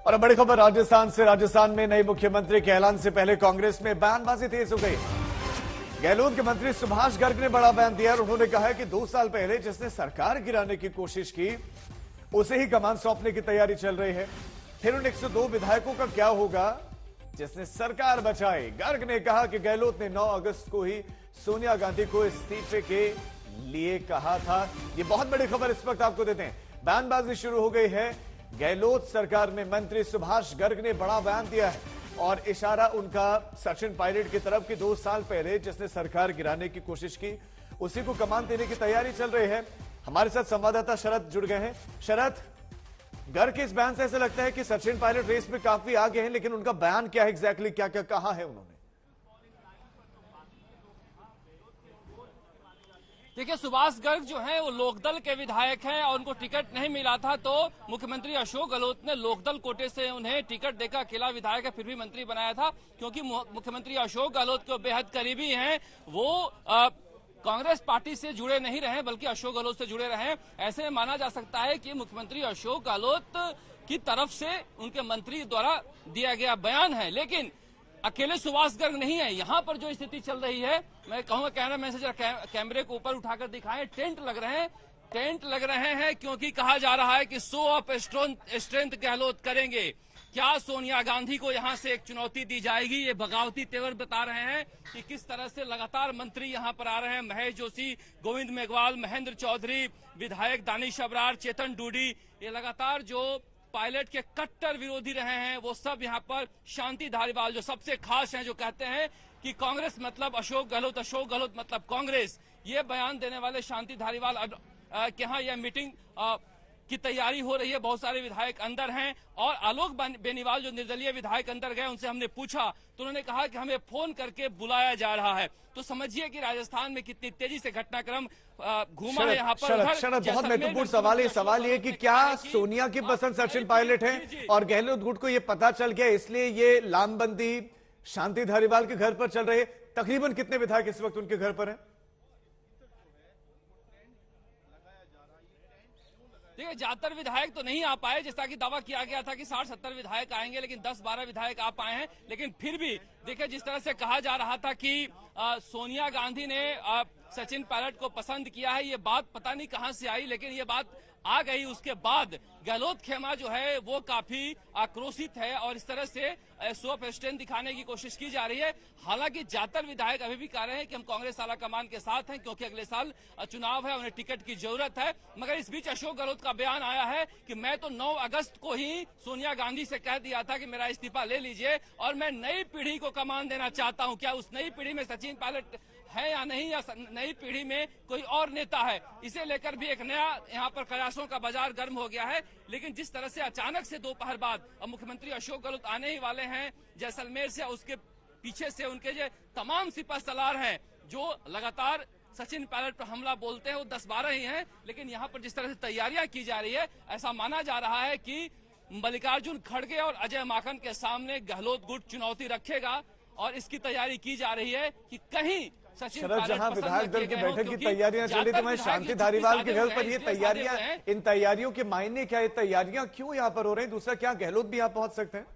और अब बड़ी खबर राजस्थान से। राजस्थान में नए मुख्यमंत्री के ऐलान से पहले कांग्रेस में बयानबाजी तेज हो गई। गहलोत के मंत्री सुभाष गर्ग ने बड़ा बयान दिया और उन्होंने कहा है कि 2 साल पहले जिसने सरकार गिराने की कोशिश की उसे ही कमान सौंपने की तैयारी चल रही है। फिर उन 102 विधायकों का क्या होगा जिसने सरकार बचाई। गर्ग ने कहा कि गहलोत ने 9 अगस्त को ही सोनिया गांधी को इस्तीफे के लिए कहा था। ये बहुत बड़ी खबर इस वक्त आपको देते हैं। बयानबाजी शुरू हो गई है। गहलोत सरकार में मंत्री सुभाष गर्ग ने बड़ा बयान दिया है और इशारा उनका सचिन पायलट की तरफ कि 2 साल पहले जिसने सरकार गिराने की कोशिश की उसी को कमान देने की तैयारी चल रही है। हमारे साथ संवाददाता शरद जुड़ गए हैं। शरद, गर्ग के इस बयान से ऐसा लगता है कि सचिन पायलट रेस में काफी आगे हैं, लेकिन उनका बयान क्या है एग्जैक्टली, क्या क्या कहा है उन्होंने? देखिए, सुभाष गर्ग जो है वो लोकदल के विधायक हैं और उनको टिकट नहीं मिला था तो मुख्यमंत्री अशोक गहलोत ने लोकदल कोटे से उन्हें टिकट देकर, अकेला विधायक है फिर भी मंत्री बनाया था। क्योंकि मुख्यमंत्री अशोक गहलोत के बेहद करीबी हैं, वो कांग्रेस पार्टी से जुड़े नहीं रहे बल्कि अशोक गहलोत से जुड़े रहे। ऐसे में माना जा सकता है कि मुख्यमंत्री अशोक गहलोत की तरफ से उनके मंत्री द्वारा दिया गया बयान है। लेकिन अकेले सुभाष गर्ग नहीं है। यहाँ पर जो स्थिति चल रही है, मैं कहूंगा कैमरा मैन से जरा कैमरे को ऊपर उठाकर दिखाएं। टेंट लग रहे हैं क्योंकि कहा जा रहा है कि शो ऑफ स्ट्रेंथ गहलोत करेंगे। क्या सोनिया गांधी को यहाँ से एक चुनौती दी जाएगी? ये बगावती तेवर बता रहे हैं कि किस तरह से लगातार मंत्री यहाँ पर आ रहे हैं। महेश जोशी, गोविंद मेघवाल, महेंद्र चौधरी, विधायक दानिश अबरार, चेतन डूडी, ये लगातार जो पायलट के कट्टर विरोधी रहे हैं वो सब यहाँ पर, शांति धारीवाल जो सबसे खास हैं, जो कहते हैं कि कांग्रेस मतलब अशोक गहलोत मतलब कांग्रेस, ये बयान देने वाले शांति धारीवाल के यहाँ यह मीटिंग की तैयारी हो रही है। बहुत सारे विधायक अंदर हैं और आलोक बेनीवाल जो निर्दलीय विधायक अंदर गए, उनसे हमने पूछा तो उन्होंने कहा कि हमें फोन करके बुलाया जा रहा है। तो समझिए कि राजस्थान में कितनी तेजी से घटनाक्रम घूमा है यहाँ पर। बहुत महत्वपूर्ण सवाल ये कि क्या सोनिया की पसंद सचिन पायलट है और गहलोत गुट को ये पता चल गया, इसलिए ये लामबंदी शांति धारीवाल के घर पर चल रही है। तकरीबन कितने विधायक इस वक्त उनके घर पर हैं? देखिए, ज्यादातर विधायक तो नहीं आ पाए, जैसा कि दावा किया गया था कि 60-70 विधायक आएंगे, लेकिन 10-12 विधायक आ पाए हैं। लेकिन फिर भी देखिए, जिस तरह से कहा जा रहा था कि सोनिया गांधी ने सचिन पायलट को पसंद किया है, ये बात पता नहीं कहां से आई, लेकिन ये बात आ गई। उसके बाद गहलोत खेमा जो है वो काफी आक्रोशित है और इस तरह से शो ऑफ स्ट्रेंथ दिखाने की कोशिश की जा रही है। हालांकि ज्यादातर विधायक अभी भी कह रहे हैं कि हम कांग्रेस आला कमान के साथ हैं क्योंकि अगले साल चुनाव है, उन्हें टिकट की जरूरत है। मगर इस बीच अशोक गहलोत का बयान आया है कि मैं तो 9 अगस्त को ही सोनिया गांधी से कह दिया था कि मेरा इस्तीफा ले लीजिए और मैं नई पीढ़ी को कमान देना चाहता हूं। क्या उस नई पीढ़ी में सचिन पायलट है या नहीं, या नई पीढ़ी में कोई और नेता है? इसे लेकर भी एक नया यहाँ पर कयासों का बाजार गर्म हो गया है। लेकिन जिस तरह से अचानक से दोपहर बाद अब मुख्यमंत्री अशोक गहलोत आने ही वाले हैं जैसलमेर से, उसके पीछे से उनके जो तमाम सिपह सलार हैं जो लगातार सचिन पायलट पर हमला बोलते हैं, वो 10-12 ही हैं। लेकिन यहाँ पर जिस तरह से तैयारियां की जा रही है, ऐसा माना जा रहा है कि मल्लिकार्जुन खड़गे और अजय माकन के सामने गहलोत गुट चुनौती रखेगा और इसकी तैयारी की जा रही है कि कहीं शरद, जहां विधायक दल की बैठक की तैयारियां चल रही, तो मैं शांति धारीवाल के घर पर ये तैयारियां, इन तैयारियों के मायने क्या है? तैयारियां क्यों यहाँ पर हो रही हैं? दूसरा, क्या गहलोत भी यहाँ पहुंच सकते हैं?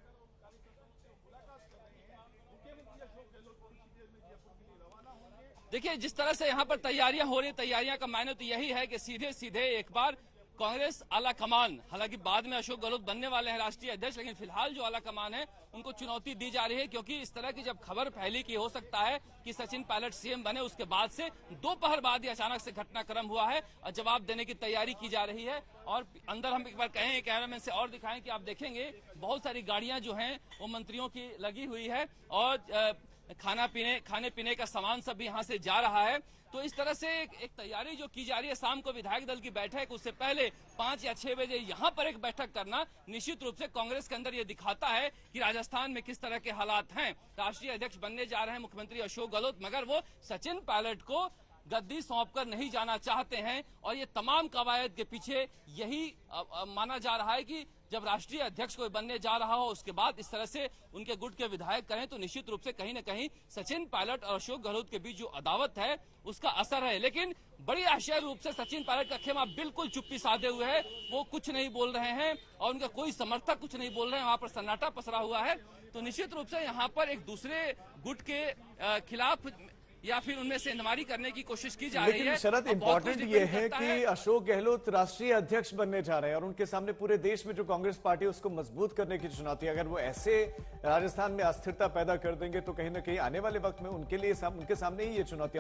देखिए, जिस तरह से यहाँ पर तैयारियां हो रही, तैयारियां का मायने तो यही है कि सीधे सीधे एक बार कांग्रेस आला कमान, हालांकि बाद में अशोक गहलोत बनने वाले हैं राष्ट्रीय अध्यक्ष, लेकिन फिलहाल जो आला कमान है उनको चुनौती दी जा रही है। क्योंकि इस तरह की जब खबर फैली कि हो सकता है कि सचिन पायलट सीएम बने, उसके बाद से दोपहर बाद ही अचानक से घटनाक्रम हुआ है और जवाब देने की तैयारी की जा रही है। और अंदर हम एक बार कहें, कैमरामैन से और दिखाएं कि आप देखेंगे बहुत सारी गाड़ियां जो हैं वो मंत्रियों की लगी हुई है और खाने पीने का सामान सब भी यहाँ से जा रहा है। तो इस तरह से एक तैयारी जो की जा रही है। शाम को विधायक दल की बैठक, उससे पहले 5 या 6 बजे यहाँ पर एक बैठक करना निश्चित रूप से कांग्रेस के अंदर ये दिखाता है कि राजस्थान में किस तरह के हालात हैं। राष्ट्रीय अध्यक्ष बनने जा रहे हैं मुख्यमंत्री अशोक गहलोत, मगर वो सचिन पायलट को गद्दी सौंपकर नहीं जाना चाहते हैं और ये तमाम कवायद के पीछे यही माना जा रहा है कि जब राष्ट्रीय अध्यक्ष कोई बनने जा रहा हो उसके बाद इस तरह से उनके गुट के विधायक करें तो निश्चित रूप से कहीं न कहीं सचिन पायलट और अशोक गहलोत के बीच जो अदावत है उसका असर है। लेकिन बड़ी आश्चर्य रूप से सचिन पायलट का खेमा बिल्कुल चुप्पी साधे हुए है, वो कुछ नहीं बोल रहे हैं और उनका कोई समर्थक कुछ नहीं बोल रहे हैं। वहां पर सन्नाटा पसरा हुआ है। तो निश्चित रूप से यहाँ पर एक दूसरे गुट के खिलाफ या फिर उनमें से इंतजारी करने की कोशिश की जा रही है। लेकिन शरद इंपॉर्टेंट ये है कि अशोक गहलोत राष्ट्रीय अध्यक्ष बनने जा रहे हैं और उनके सामने पूरे देश में जो कांग्रेस पार्टी है उसको मजबूत करने की चुनौती। अगर वो ऐसे राजस्थान में अस्थिरता पैदा कर देंगे तो कहीं ना कहीं आने वाले वक्त में उनके सामने ही ये चुनौतियां